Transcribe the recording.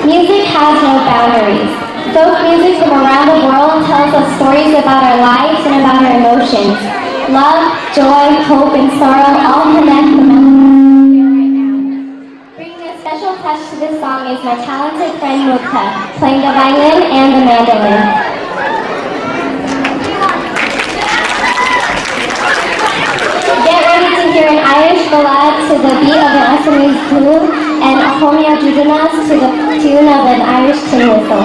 Music has no boundaries. Folk music from around the world tells us stories about our lives and about our emotions. Love, joy, hope, and sorrow all connect the melody right now. Bringing a special touch to this song is my talented friend Mukta, playing the violin and the mandolin. Get ready to hear an Irish ballad to the beat of an Assamese tune and a Homia Judanas to the tune of an Irish tin whistle.